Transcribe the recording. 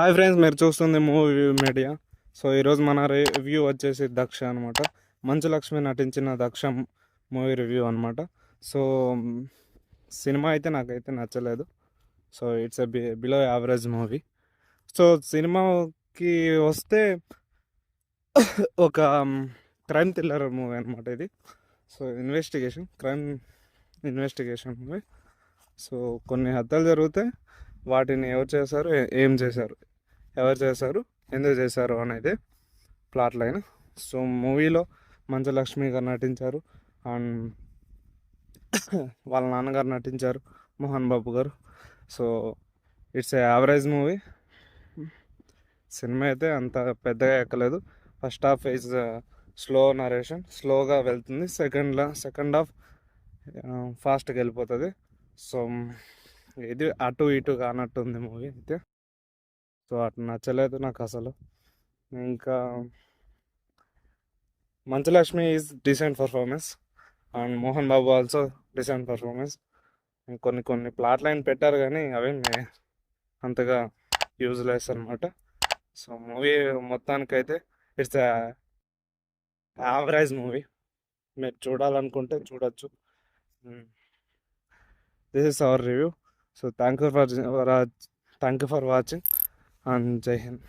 Hi friends, మీరు చూస్తుంది movie media. So ఈరోజు మన రివ్యూ వచ్చేసి దక్ష అనమాట. మంచు లక్ష్మి నటించిన దక్ష మూవీ రివ్యూ అనమాట. సో సినిమా అయితే నాకైతే నచ్చలేదు. So it's a below average movie. So సినిమాకి వస్తే ఒక క్రైమ్ థ్రిల్లర్ మూవీ అనమాట ఇది. So crime investigation movie. So కొన్ని హత్యలు జరిగితే వాటిని ఎవరు చేశారు, ఏం చేశారు, ఎవరు చేశారు, ఎందుకు చేశారు అనేది ప్లాట్ లైన్. సో మూవీలో మంచు లక్ష్మి గారు నటించారు అండ్ వాళ్ళ నాన్నగారు నటించారు, మోహన్ బాబు గారు. So it's a average movie. Cinema అయితే అంత పెద్దగా ఎక్కలేదు. First half is slow narration, స్లోగా వెళ్తుంది. సెకండ్ హాఫ్ ఫాస్ట్గా వెళ్ళిపోతుంది. సో ఇది అటు ఇటు కానట్టు ఉంది మూవీ అయితే. సో అటు నచ్చలేదు నాకు అసలు. ఇంకా Manchu Lakshmi is decent performance and Mohan Babu also decent performance. కొన్ని కొన్ని ప్లాట్ లైన్ పెట్టారు కానీ అవి అంతగా యూజ్లెస్ అనమాట. సో మూవీ మొత్తానికైతే ఇట్స్ యావరేజ్ మూవీ. మీరు చూడాలనుకుంటే చూడొచ్చు. This is our review. So thank you for watching and జై హింద్.